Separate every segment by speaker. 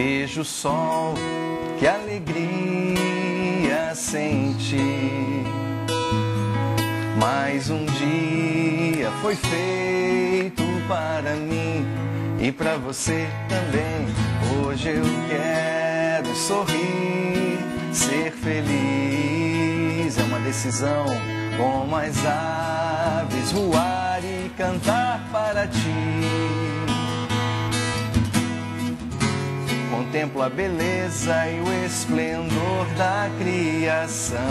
Speaker 1: Vejo o sol, que alegria senti. Mais um dia foi feito para mim e para você também. Hoje eu quero sorrir, ser feliz. É uma decisão, como as aves, voar e cantar para ti. Contemplo a beleza e o esplendor da criação.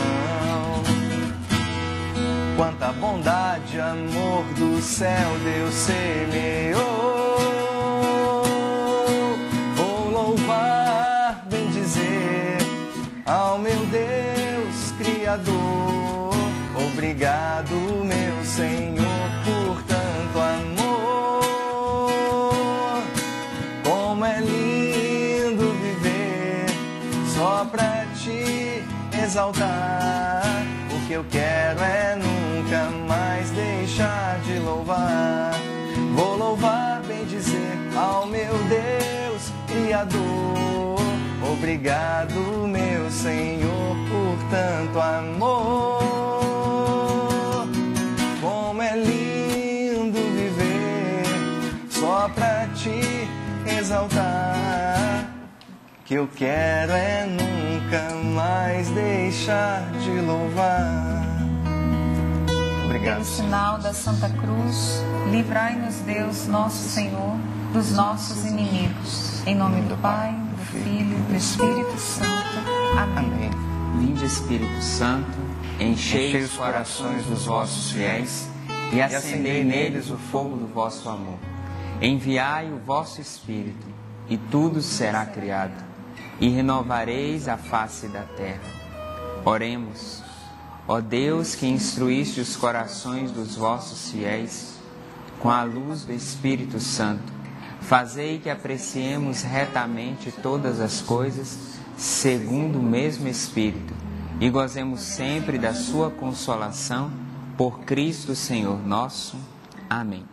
Speaker 1: Quanta bondade, amor do céu Deus semeou. Vou louvar, bendizer ao meu Deus Criador. Obrigado, meu Senhor, por tanto amor. Como é lindo viver só pra te exaltar. O que eu quero é nunca mais deixar de louvar. Vou louvar, bendizer ao meu Deus Criador. Obrigado, meu Senhor, por tanto amor. Como é lindo viver só pra te exaltar. O que eu quero é nunca mais deixar de louvar. Obrigado.
Speaker 2: Pelo sinal da Santa Cruz, livrai-nos Deus, nosso Senhor, dos nossos inimigos. Em nome do Pai, do Filho e do Espírito Santo. Amém.
Speaker 3: Vinde, Espírito Santo, enchei os corações dos vossos fiéis e acendei neles o fogo do vosso amor. Enviai o vosso Espírito e tudo será criado e renovareis a face da terra. Oremos. Ó Deus, que instruíste os corações dos vossos fiéis com a luz do Espírito Santo, fazei que apreciemos retamente todas as coisas segundo o mesmo Espírito e gozemos sempre da sua consolação por Cristo Senhor nosso. Amém.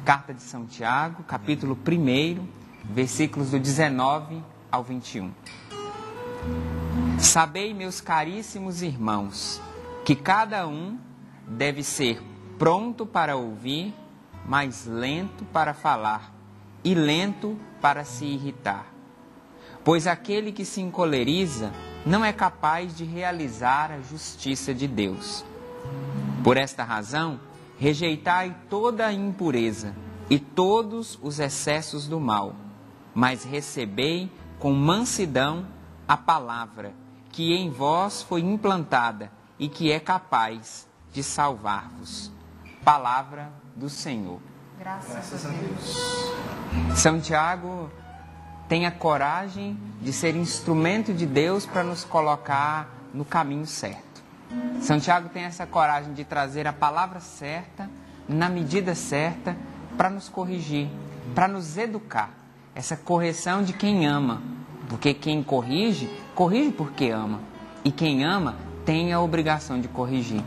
Speaker 3: Carta de São Tiago, capítulo 1, versículos do 19 ao 21. Sabei, meus caríssimos irmãos, que cada um deve ser pronto para ouvir, mas lento para falar e lento para se irritar. Pois aquele que se encoleriza não é capaz de realizar a justiça de Deus. Por esta razão, rejeitai toda a impureza e todos os excessos do mal, mas recebei com mansidão a palavra que em vós foi implantada e que é capaz de salvar-vos. Palavra do Senhor.
Speaker 2: Graças a Deus.
Speaker 3: São Tiago tem a coragem de ser instrumento de Deus para nos colocar no caminho certo. São Tiago tem essa coragem de trazer a palavra certa, na medida certa, para nos corrigir, para nos educar. Essa correção de quem ama, porque quem corrige, corrige porque ama. E quem ama tem a obrigação de corrigir.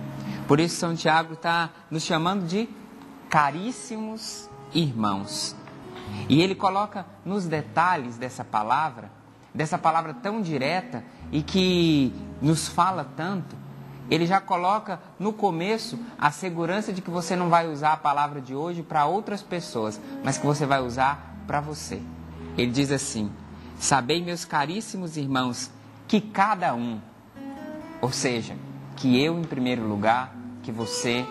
Speaker 3: Por isso São Tiago está nos chamando de caríssimos irmãos. E ele coloca nos detalhes dessa palavra tão direta e que nos fala tanto, ele já coloca no começo a segurança de que você não vai usar a palavra de hoje para outras pessoas, mas que você vai usar para você. Ele diz assim: sabei, meus caríssimos irmãos, que cada um, ou seja, que eu em primeiro lugar, que você,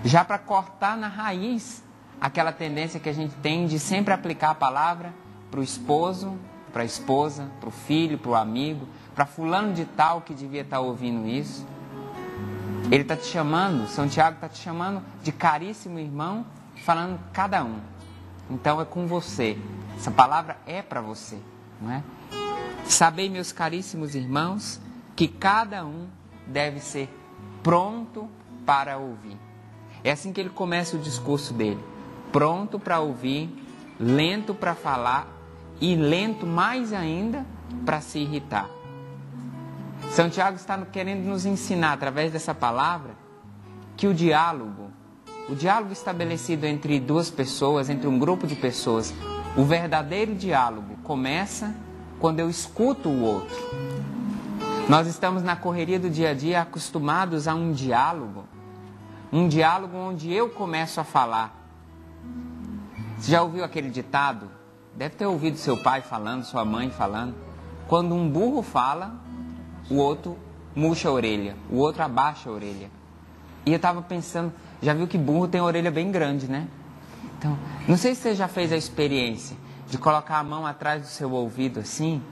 Speaker 3: já para cortar na raiz aquela tendência que a gente tem de sempre aplicar a palavra para o esposo, para a esposa, para o filho, para o amigo, para fulano de tal que devia estar ouvindo isso. Ele está te chamando, São Tiago está te chamando de caríssimo irmão, falando cada um. Então é com você, essa palavra é para você, não é? Sabei, meus caríssimos irmãos, que cada um deve ser pronto para ouvir. É assim que ele começa o discurso dele. Pronto para ouvir, lento para falar e lento mais ainda para se irritar. São Tiago está querendo nos ensinar, através dessa palavra, que o diálogo estabelecido entre duas pessoas, entre um grupo de pessoas, o verdadeiro diálogo, começa quando eu escuto o outro. Nós estamos na correria do dia a dia acostumados a um diálogo onde eu começo a falar. Você já ouviu aquele ditado? Deve ter ouvido seu pai falando, sua mãe falando. Quando um burro fala, o outro murcha a orelha, o outro abaixa a orelha. E eu estava pensando, já viu que burro tem a orelha bem grande, né? Então, não sei se você já fez a experiência de colocar a mão atrás do seu ouvido assim,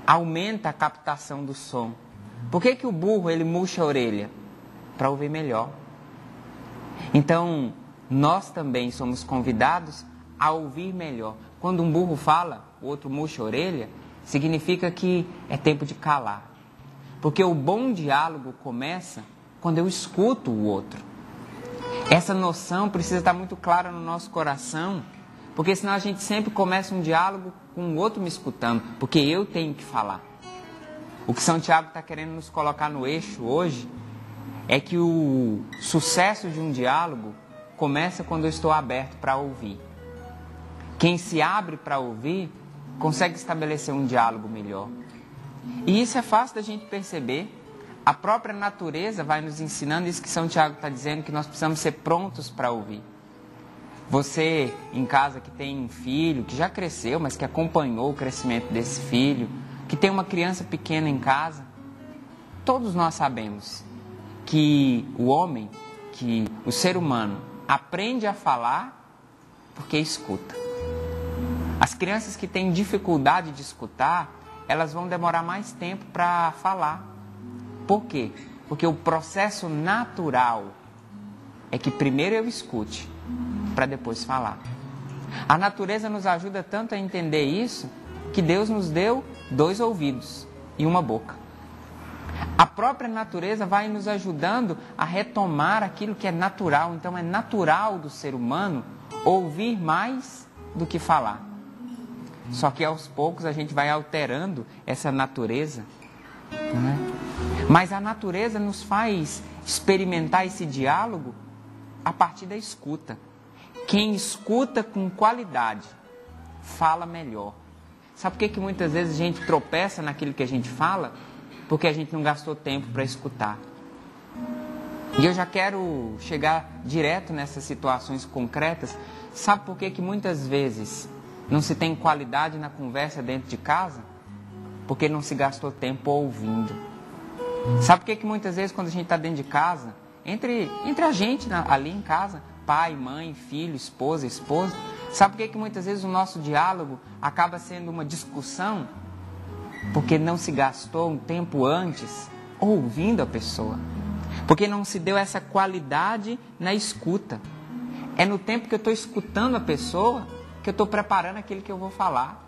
Speaker 3: aumenta a captação do som. Por que o burro ele murcha a orelha? Para ouvir melhor. Então, nós também somos convidados a ouvir melhor. Quando um burro fala, o outro murcha a orelha, significa que é tempo de calar. Porque o bom diálogo começa quando eu escuto o outro. Essa noção precisa estar muito clara no nosso coração, porque senão a gente sempre começa um diálogo com o outro me escutando, porque eu tenho que falar. O que São Tiago está querendo nos colocar no eixo hoje é que o sucesso de um diálogo começa quando eu estou aberto para ouvir. Quem se abre para ouvir consegue estabelecer um diálogo melhor. E isso é fácil da gente perceber. A própria natureza vai nos ensinando isso que São Tiago está dizendo, que nós precisamos ser prontos para ouvir. Você em casa que tem um filho, que já cresceu, mas que acompanhou o crescimento desse filho, que tem uma criança pequena em casa, todos nós sabemos que o homem, que o ser humano aprende a falar porque escuta. As crianças que têm dificuldade de escutar, elas vão demorar mais tempo para falar. Por quê? Porque o processo natural é que primeiro eu escute, para depois falar. A natureza nos ajuda tanto a entender isso, que Deus nos deu 2 ouvidos e uma boca. A própria natureza vai nos ajudando a retomar aquilo que é natural. Então é natural do ser humano ouvir mais do que falar. Só que aos poucos a gente vai alterando essa natureza, não é? Mas a natureza nos faz experimentar esse diálogo a partir da escuta. Quem escuta com qualidade, fala melhor. Sabe por que muitas vezes a gente tropeça naquilo que a gente fala? Porque a gente não gastou tempo para escutar. E eu já quero chegar direto nessas situações concretas. Sabe por que muitas vezes não se tem qualidade na conversa dentro de casa? Porque não se gastou tempo ouvindo. Sabe por que muitas vezes quando a gente está dentro de casa, entre a gente ali em casa, pai, mãe, filho, esposa, sabe por que muitas vezes o nosso diálogo acaba sendo uma discussão? Porque não se gastou um tempo antes ouvindo a pessoa. Porque não se deu essa qualidade na escuta. É no tempo que eu estou escutando a pessoa que eu estou preparando aquilo que eu vou falar.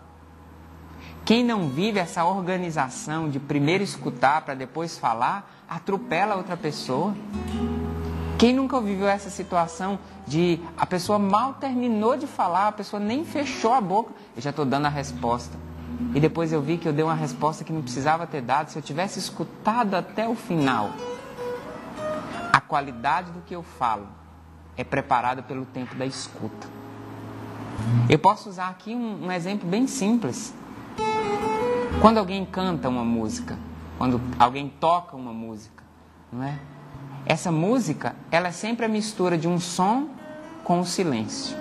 Speaker 3: Quem não vive essa organização de primeiro escutar para depois falar, atropela a outra pessoa. Quem nunca viveu essa situação de a pessoa mal terminou de falar, a pessoa nem fechou a boca, eu já estou dando a resposta. E depois eu vi que eu dei uma resposta que não precisava ter dado, se eu tivesse escutado até o final. A qualidade do que eu falo é preparada pelo tempo da escuta. Eu posso usar aqui um exemplo bem simples. Quando alguém canta uma música, quando alguém toca uma música, não é? Essa música, ela é sempre a mistura de um som com o silêncio.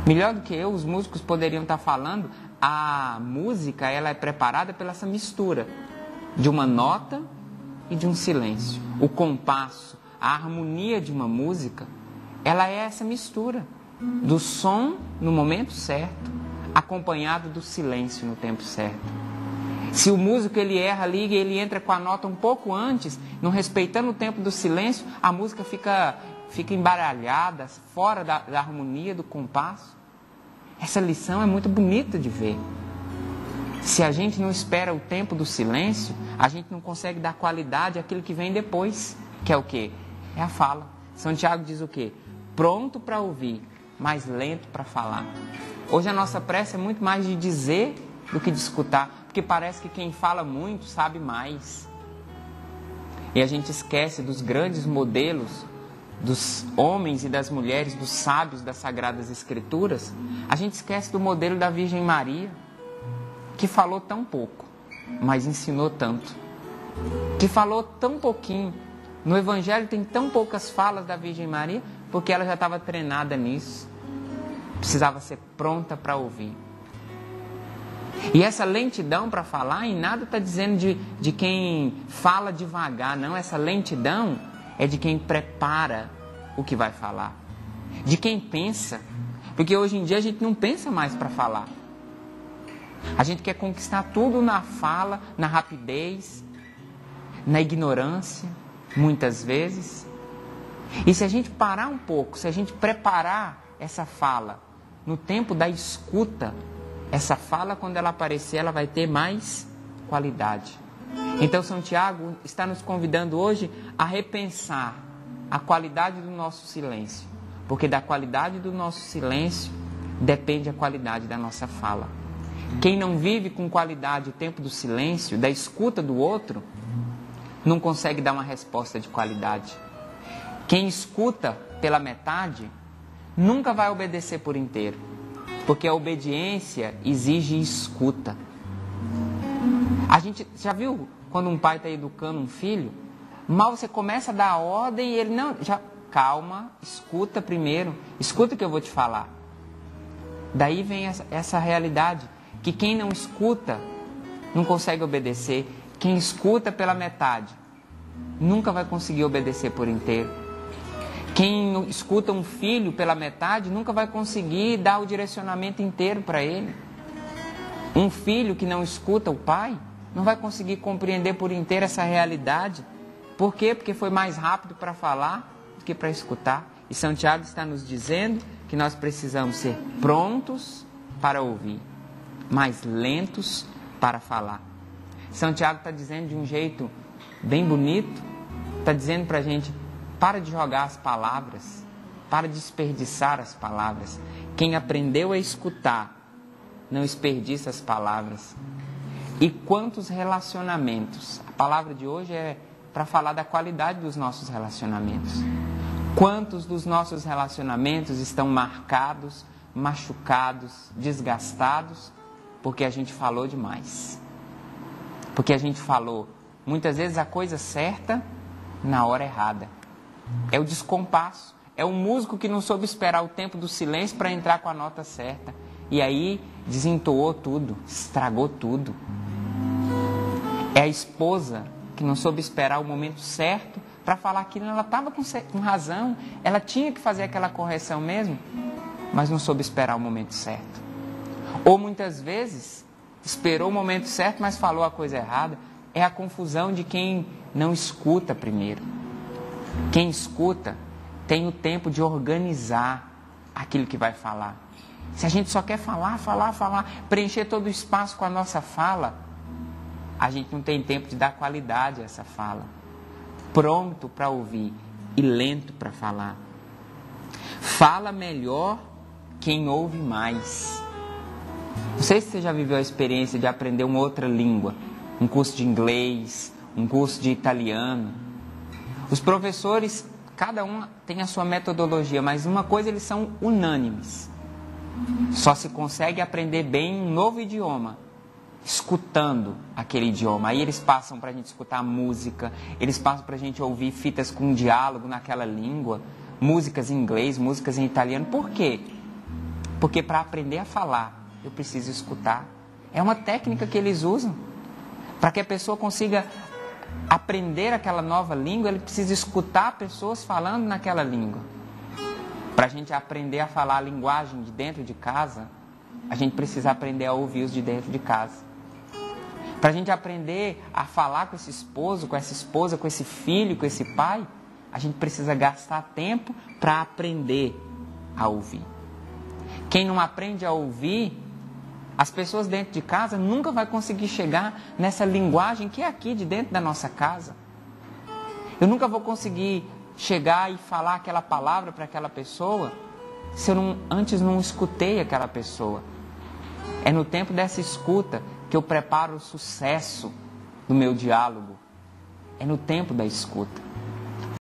Speaker 3: Melhor do que eu, os músicos poderiam estar falando, a música, ela é preparada pela essa mistura de uma nota e de um silêncio. O compasso, a harmonia de uma música, ela é essa mistura do som no momento certo, acompanhado do silêncio no tempo certo. Se o músico ele erra ali e ele entra com a nota um pouco antes, não respeitando o tempo do silêncio, a música fica embaralhada, fora da harmonia, do compasso. Essa lição é muito bonita de ver. Se a gente não espera o tempo do silêncio, a gente não consegue dar qualidade àquilo que vem depois, que é o quê? É a fala. São Tiago diz o quê? Pronto para ouvir, mas lento para falar. Hoje a nossa pressa é muito mais de dizer do que de escutar, porque parece que quem fala muito sabe mais. E a gente esquece dos grandes modelos, dos homens e das mulheres, dos sábios das Sagradas Escrituras. A gente esquece do modelo da Virgem Maria. que falou tão pouco, mas ensinou tanto. Que falou tão pouquinho. No Evangelho tem tão poucas falas da Virgem Maria, porque ela já estava treinada nisso. Precisava ser pronta para ouvir. E essa lentidão para falar, em nada está dizendo de quem fala devagar, não. Essa lentidão é de quem prepara o que vai falar. De quem pensa. Porque hoje em dia a gente não pensa mais para falar. A gente quer conquistar tudo na fala, na rapidez, na ignorância, muitas vezes. E se a gente parar um pouco, se a gente preparar essa fala no tempo da escuta, essa fala, quando ela aparecer, ela vai ter mais qualidade. Então, São Tiago está nos convidando hoje a repensar a qualidade do nosso silêncio. Porque da qualidade do nosso silêncio depende a qualidade da nossa fala. Quem não vive com qualidade o tempo do silêncio, da escuta do outro, não consegue dar uma resposta de qualidade. Quem escuta pela metade nunca vai obedecer por inteiro, porque a obediência exige escuta. A gente já viu quando um pai está educando um filho, mal você começa a dar a ordem e ele não, já calma, escuta primeiro, escuta o que eu vou te falar. Daí vem essa realidade, que quem não escuta não consegue obedecer. Quem escuta pela metade nunca vai conseguir obedecer por inteiro. Quem escuta um filho pela metade nunca vai conseguir dar o direcionamento inteiro para ele. Um filho que não escuta o pai não vai conseguir compreender por inteiro essa realidade. Por quê? Porque foi mais rápido para falar do que para escutar. E São Tiago está nos dizendo que nós precisamos ser prontos para ouvir, mas lentos para falar. São Tiago está dizendo de um jeito bem bonito, está dizendo para a gente: para de jogar as palavras, para de desperdiçar as palavras. Quem aprendeu a escutar, não desperdiça as palavras. E quantos relacionamentos? A palavra de hoje é para falar da qualidade dos nossos relacionamentos. Quantos dos nossos relacionamentos estão marcados, machucados, desgastados, porque a gente falou demais? Porque a gente falou, muitas vezes, a coisa certa na hora errada. É o descompasso. É o músico que não soube esperar o tempo do silêncio para entrar com a nota certa. E aí desentoou tudo, estragou tudo. É a esposa que não soube esperar o momento certo para falar aquilo. Ela estava com razão, ela tinha que fazer aquela correção mesmo, mas não soube esperar o momento certo. Ou muitas vezes esperou o momento certo, mas falou a coisa errada. É a confusão de quem não escuta primeiro. Quem escuta tem o tempo de organizar aquilo que vai falar. Se a gente só quer falar, preencher todo o espaço com a nossa fala, a gente não tem tempo de dar qualidade a essa fala. Pronto para ouvir e lento para falar. Fala melhor quem ouve mais. Não sei se você já viveu a experiência de aprender uma outra língua, um curso de inglês, um curso de italiano. Os professores, cada um tem a sua metodologia, mas uma coisa, eles são unânimes. Só se consegue aprender bem um novo idioma escutando aquele idioma. Aí eles passam para a gente escutar música, eles passam para a gente ouvir fitas com diálogo naquela língua, músicas em inglês, músicas em italiano. Por quê? Porque para aprender a falar, eu preciso escutar. É uma técnica que eles usam. Para que a pessoa consiga aprender aquela nova língua, ele precisa escutar pessoas falando naquela língua. Para a gente aprender a falar a linguagem de dentro de casa, a gente precisa aprender a ouvir os de dentro de casa. Para a gente aprender a falar com esse esposo, com essa esposa, com esse filho, com esse pai, a gente precisa gastar tempo para aprender a ouvir. Quem não aprende a ouvir, as pessoas dentro de casa nunca vai conseguir chegar nessa linguagem que é aqui de dentro da nossa casa. Eu nunca vou conseguir chegar e falar aquela palavra para aquela pessoa se eu antes não escutei aquela pessoa. É no tempo dessa escuta que eu preparo o sucesso do meu diálogo. É no tempo da escuta.